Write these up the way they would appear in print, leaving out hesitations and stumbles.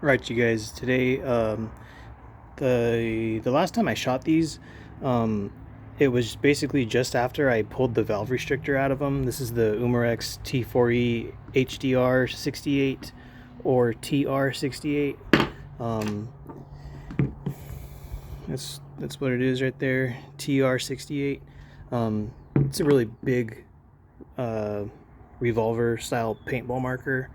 Right, you guys. Today, the last time I shot these, um, it was basically just after I pulled the valve restrictor out of them. This is the Umarex T4E HDR68 or TR68. Um, that's what it is right there. TR68. It's a really big uh, revolver style paintball marker.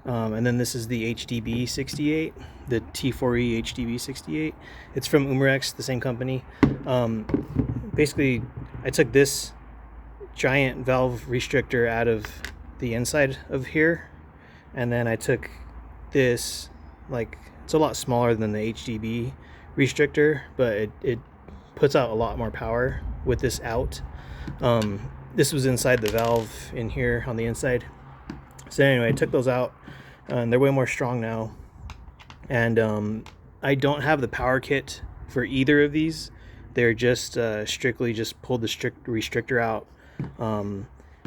And then this is the HDB68, the T4E HDB68. It's from Umarex, the same company. Basically, I took this giant valve restrictor out of the inside of here, and then I took this, like, it's a lot smaller than the HDB restrictor, but it puts out a lot more power with this out. This was inside the valve in here on the inside. So anyway, I took those out, and they're way more strong now. And I don't have the power kit for either of these. They're just strictly just pulled the restrictor out.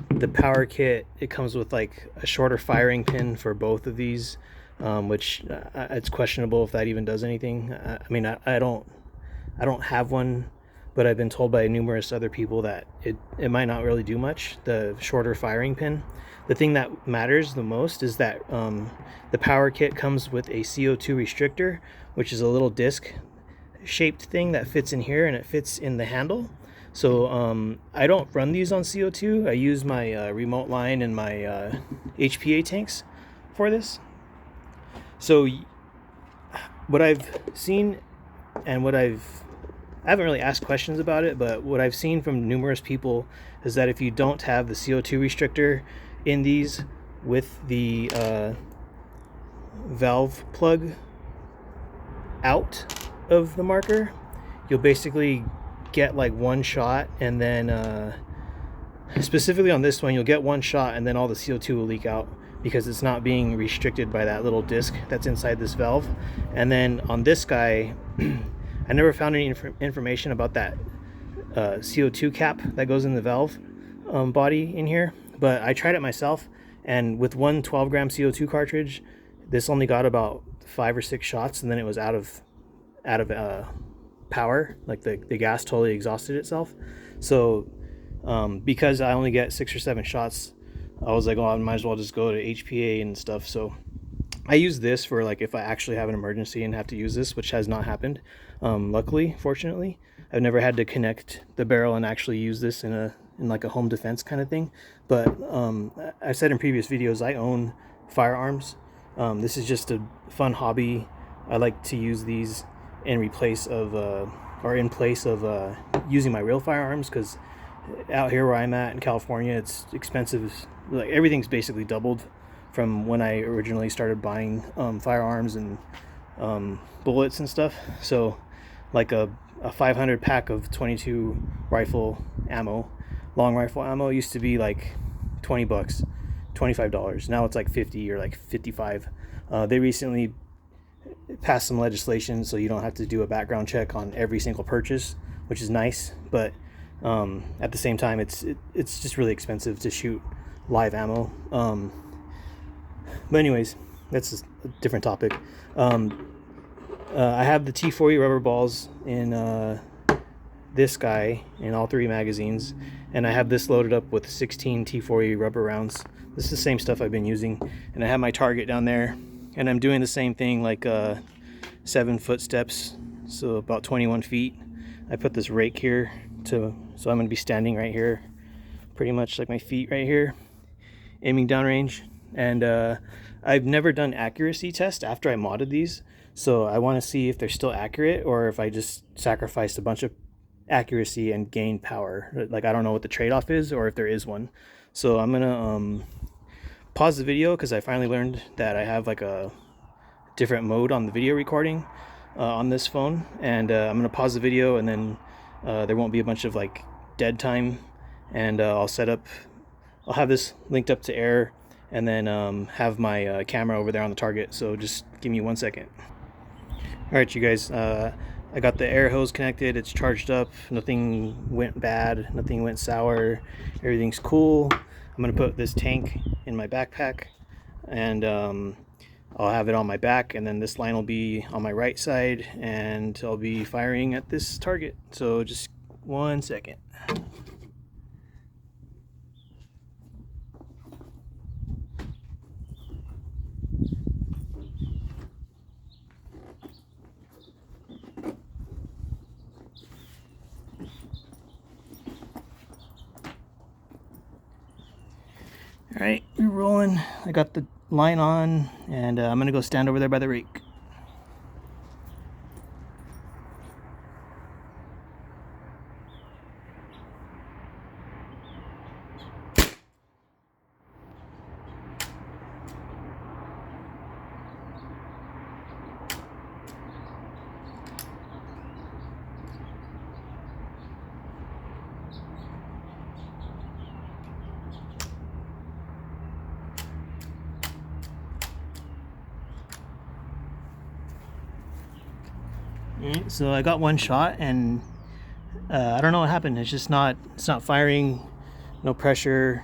The power kit, it comes with like a shorter firing pin for both of these, which it's questionable if that even does anything. I mean, I don't have one, but I've been told by numerous other people that it might not really do much, the shorter firing pin. The thing that matters the most is that the power kit comes with a CO2 restrictor, which is a little disc shaped thing that fits in here, and it fits in the handle. So I don't run these on CO2. I use my remote line and my HPA tanks for this. So what I've seen and I haven't really asked questions about it, but what I've seen from numerous people is that if you don't have the CO2 restrictor in these with the valve plug out of the marker, you'll basically get like one shot, and then specifically on this one, you'll get one shot and then all the CO2 will leak out because it's not being restricted by that little disc that's inside this valve. And then on this guy, I never found any information about that CO2 cap that goes in the valve body in here, but I tried it myself, and with one 12-gram CO2 cartridge, this only got about 5 or 6 shots, and then it was out of power. Like the gas totally exhausted itself. So because I only get 6 or 7 shots, I was like, oh, I might as well just go to HPA and stuff. So I use this for like if I actually have an emergency and have to use this, which has not happened. Luckily, fortunately, I've never had to connect the barrel and actually use this in like a home defense kind of thing. But I've said in previous videos, I own firearms. This is just a fun hobby. I like to use these in place of using my real firearms, because out here where I'm at in California, it's expensive. Like everything's basically doubled from when I originally started buying firearms and bullets and stuff. So like a 500 pack of 22 rifle ammo, long rifle ammo, used to be like $20, $25. Now it's like 50 or like 55. They recently passed some legislation so you don't have to do a background check on every single purchase, which is nice. But at the same time, it's just really expensive to shoot live ammo. But anyways, that's a different topic. I have the T4E rubber balls in this guy in all 3 magazines, and I have this loaded up with 16 T4E rubber rounds. This is the same stuff I've been using, and I have my target down there, and I'm doing the same thing, like 7 foot steps, so about 21 feet. I put this rake here so I'm going to be standing right here, pretty much like my feet right here, aiming downrange. And I've never done accuracy test after I modded these, so I want to see if they're still accurate or if I just sacrificed a bunch of accuracy and gained power. Like, I don't know what the trade-off is or if there is one. So I'm gonna pause the video because I finally learned that I have like a different mode on the video recording on this phone, and I'm gonna pause the video, and then there won't be a bunch of like dead time, and I'll have this linked up to Air, and then have my camera over there on the target. So just give me 1 second. All right, you guys, I got the air hose connected. It's charged up. Nothing went bad. Nothing went sour. Everything's cool. I'm gonna put this tank in my backpack, and I'll have it on my back, and then this line will be on my right side, and I'll be firing at this target. So just 1 second. All right, we're rolling. I got the line on, and I'm gonna go stand over there by the rake. Alright, so I got one shot, and I don't know what happened. It's not firing, no pressure.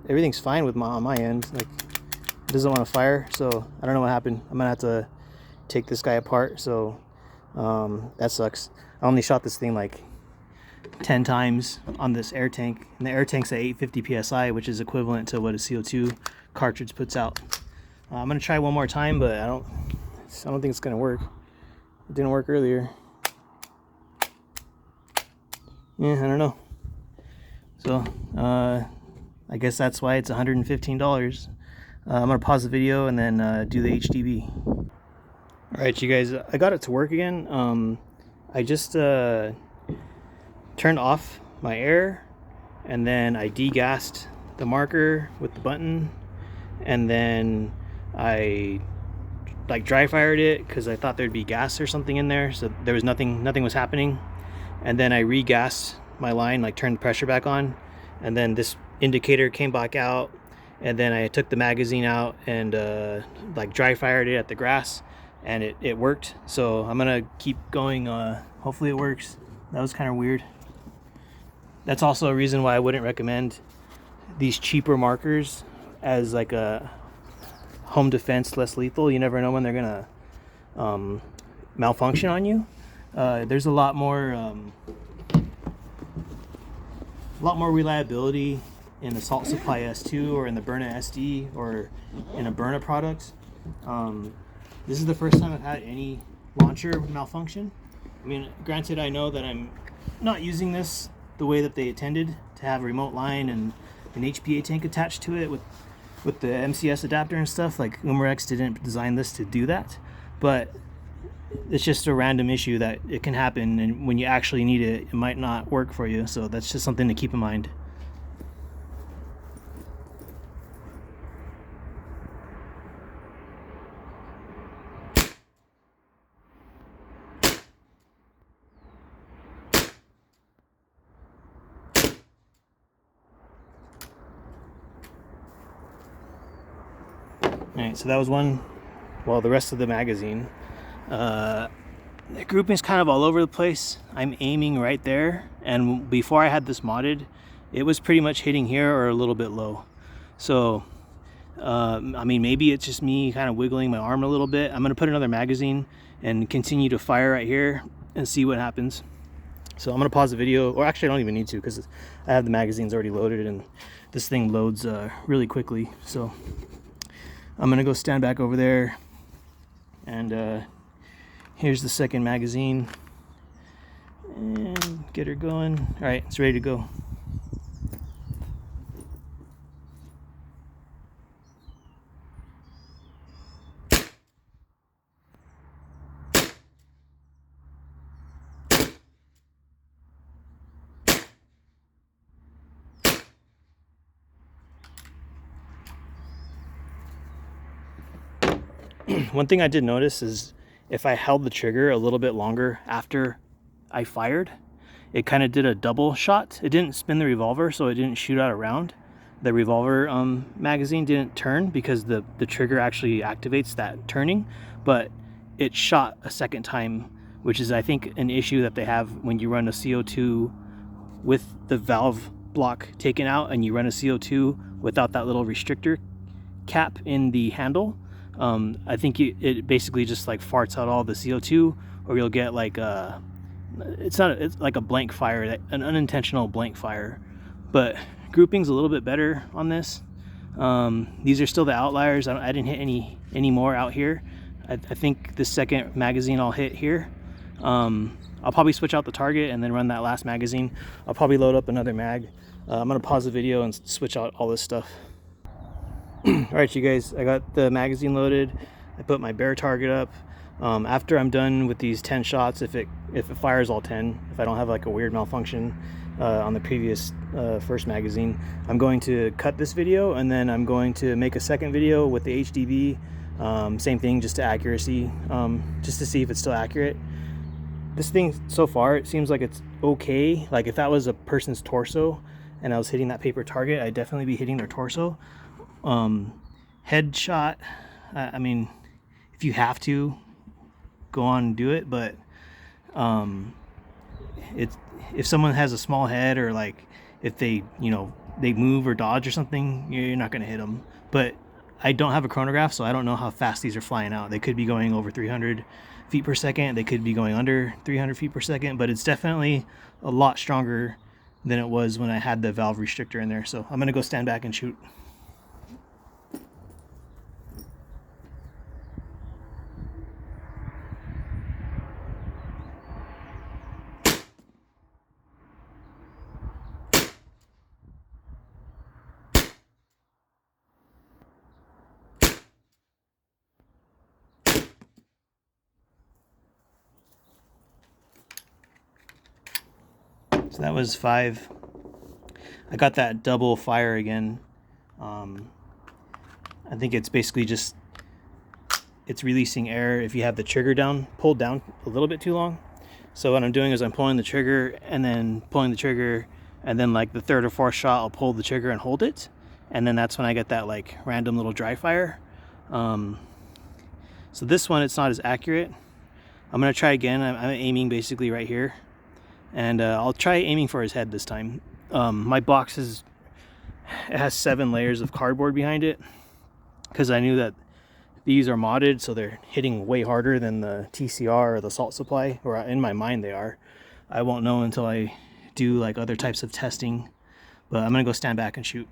Everything's fine with on my end. Like, it doesn't want to fire, so I don't know what happened. I'm gonna have to take this guy apart. So that sucks. I only shot this thing like 10 times on this air tank, and the air tank's at 850 psi, which is equivalent to what a CO2 cartridge puts out. I'm gonna try one more time, but I don't think it's gonna work. It didn't work earlier. Yeah, I don't know. So I guess that's why it's $115. I'm gonna pause the video and then do the HDB. All right, you guys, I got it to work again. I just turned off my air, and then I degassed the marker with the button, and then I like dry fired it because I thought there'd be gas or something in there, so there was nothing was happening. And then I regassed my line, like turned the pressure back on, and then this indicator came back out, and then I took the magazine out and like dry fired it at the grass, and it worked. So I'm gonna keep going. Hopefully it works. That was kind of weird. That's also a reason why I wouldn't recommend these cheaper markers as like a home defense, less lethal. You never know when they're gonna malfunction on you. There's a lot more reliability in the Salt Supply S2 or in the Berna SD or in a Berna product. This is the first time I've had any launcher malfunction. I mean, granted, I know that I'm not using this the way that they intended, to have a remote line and an HPA tank attached to it with the MCS adapter and stuff. Like, Umarex didn't design this to do that, but it's just a random issue that it can happen, and when you actually need it, it might not work for you. So that's just something to keep in mind. Alright, so that was one. Well, the rest of the magazine. The grouping's kind of all over the place. I'm aiming right there, and before I had this modded, it was pretty much hitting here or a little bit low. So, I mean, maybe it's just me kind of wiggling my arm a little bit. I'm gonna put another magazine and continue to fire right here and see what happens. So I'm gonna pause the video, or actually I don't even need to, because I have the magazines already loaded, and this thing loads really quickly. So I'm gonna go stand back over there, and here's the second magazine, and get her going. All right, it's ready to go. One thing I did notice is if I held the trigger a little bit longer after I fired, it kind of did a double shot. It didn't spin the revolver, so it didn't shoot out a round. The revolver magazine didn't turn because the trigger actually activates that turning, but it shot a second time, which is, I think, an issue that they have when you run a CO2 with the valve block taken out and you run a CO2 without that little restrictor cap in the handle. I think it basically just like farts out all the CO2, or you'll get like it's like a blank fire, an unintentional blank fire. But grouping's a little bit better on this. These are still the outliers. I didn't hit any more out here. I think the second magazine I'll hit here. I'll probably switch out the target and then run that last magazine. I'll probably load up another mag. I'm gonna pause the video and switch out all this stuff. All right, you guys, I got the magazine loaded. I put my bear target up. After I'm done with these 10 shots, if it fires all 10, if I don't have like a weird malfunction on the previous first magazine, I'm going to cut this video, and then I'm going to make a second video with the HDB. Same thing, just to accuracy, just to see if it's still accurate. This thing so far, it seems like it's okay. Like if that was a person's torso and I was hitting that paper target, I'd definitely be hitting their torso. Headshot, I mean, if you have to, go on and do it, but if someone has a small head, or like if they, you know, they move or dodge or something, you're not going to hit them. But I don't have a chronograph, so I don't know how fast these are flying out. They could be going over 300 feet per second, they could be going under 300 feet per second, but it's definitely a lot stronger than it was when I had the valve restrictor in there. So I'm going to go stand back and shoot. So that was 5. I got that double fire again. I think it's basically just, it's releasing air if you have the trigger pulled down a little bit too long. So what I'm doing is I'm pulling the trigger and then pulling the trigger, and then like the third or fourth shot I'll pull the trigger and hold it, and then that's when I get that like random little dry fire. So this one, it's not as accurate. I'm gonna try again. I'm aiming basically right here, and I'll try aiming for his head this time. My box it has 7 layers of cardboard behind it, because I knew that these are modded, so they're hitting way harder than the TCR or the salt supply, or in my mind they are. I won't know until I do like other types of testing, but I'm gonna go stand back and shoot.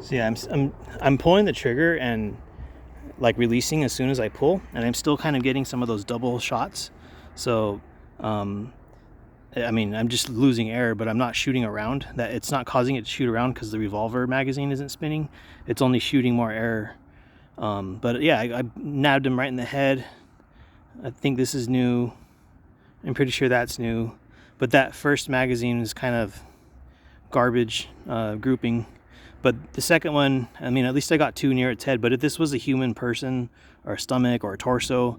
So yeah, I'm pulling the trigger and like releasing as soon as I pull, and I'm still kind of getting some of those double shots. So I mean, I'm just losing air, but I'm not shooting around. That it's not causing it to shoot around because the revolver magazine isn't spinning. It's only shooting more air. But yeah, I nabbed him right in the head. I think this is new. I'm pretty sure that's new. But that first magazine is kind of garbage grouping. But the second one, I mean, at least I got 2 near its head. But if this was a human person or a stomach or a torso,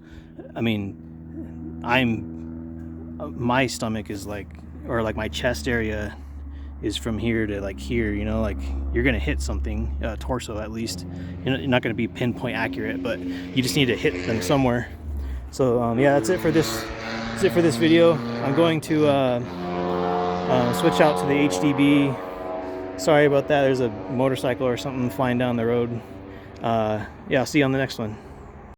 I mean, my stomach is like, or like my chest area is from here to like here, you know, like you're gonna hit something, torso at least. You're not gonna be pinpoint accurate, but you just need to hit them somewhere. So yeah, that's it for this. That's it for this video. I'm going to switch out to the HDB. Sorry about that. There's a motorcycle or something flying down the road. Yeah, I'll see you on the next one.